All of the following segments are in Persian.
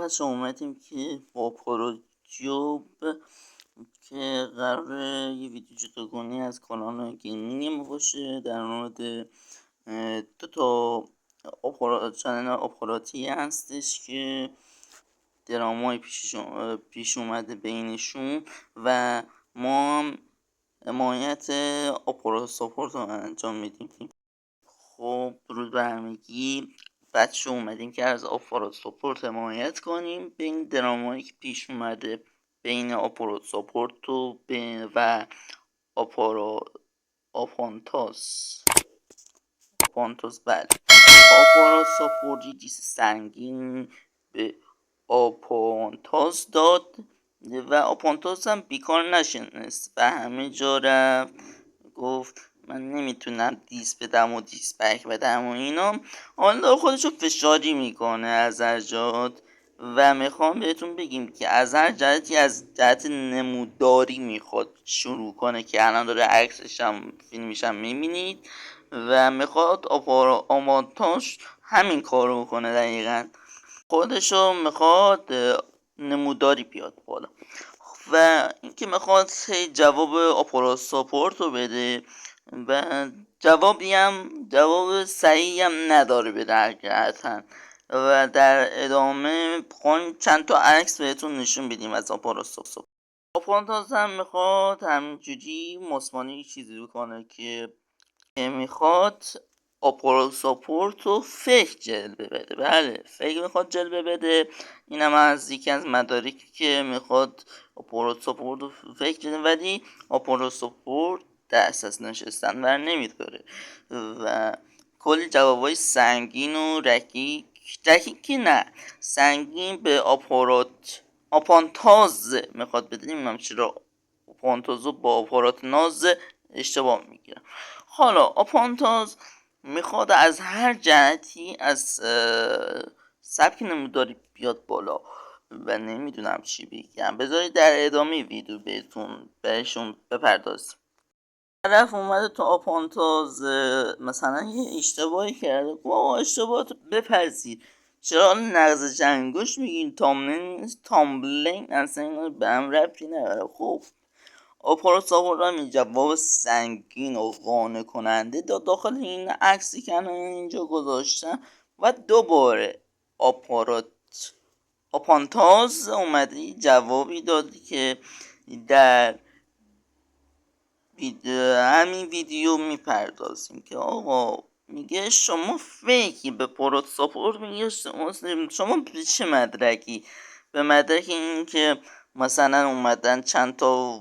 بچه اومدیم که با پروجوب که قراره یه ویدیو جداگانه از کانال گیمینگ ما باشه در مورد دو تا چنل آپاراتی هستش که درامای پیش اومده بینشون و ما هم حمایت آپارات ساپورت رو انجام میدیم. خب درود بر همگی. بچه اومدیم که از آپارات ساپورت حمایت کنیم بین درامایی که پیش اومده بین آپارات ساپورت و آپانتاس. بله، آپارات ساپورت دیس سنگین به آپانتاس داد و آپانتاس هم بیکار نشنست و همه جا رفت گفت من نمیتونم دیس بدم و دیس بک بدم و اینا. حالا خودشو فشاری میکنه از هر جهت و میخوام بهتون بگیم که از هر جهتی از جهت نموداری میخواد شروع کنه که الان داره عکسش هم فیلمش هم میبینید و میخواد آپاراتاش همین کارو کنه. دقیقا خودشو میخواد نموداری بیاد بالا و اینکه میخواد جواب آپارات ساپورت رو بده و جواب صحیحی هم نداره بده حقیقتا. و در ادامه خواهیم چند تا عکس بهتون نشون بدیم از آپارات ساپورت. آپارات هم میخواد همینجوری مسمانی چیزی بکنه که میخواد آپارات ساپورت رو فیک جلوه بده. بله، فیک میخواد جلوه بده. اینم از یکی از مدارکی که میخواد آپارات ساپورت رو فیک جلوه، ولی آپارات ساپورت دست از نشستن ور نمیداره و کلی جوابای سنگین و رکیک نه سنگین به آپانتاز میخواد بده. نمیدونم چرا آپانتاز رو با آپارات ناز اشتباه میگیرم. حالا آپانتاز میخواد از هر جهتی از سبک نموداری بیاد بالا و نمیدونم چی بگم. بذارید در ادامه ویدیو بهشون بپردازیم. طرف اومده تو آپانتاز مثلا یه اشتباهی کرده، با اشتباهاتو بپذیر. چرا نقض جنگوش میگین؟ تامبلین اصلا اینا به هم ربطی نداره. خب آپارات ساپورت هم این جواب سنگین و قانع کننده داد داخل این عکسی که الان اینجا گذاشتم و دوباره آپانتاز اومده جوابی دادی که در همین ویدیو میپردازیم که آقا میگه شما فیکی به آپارات ساپورت. میگه شما به چه مدرکی؟ به مدرک این که مثلا اومدن چند تا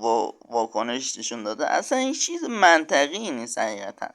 واکنش نشون داده. اصلا این چیز منطقی نیست حقیقتا.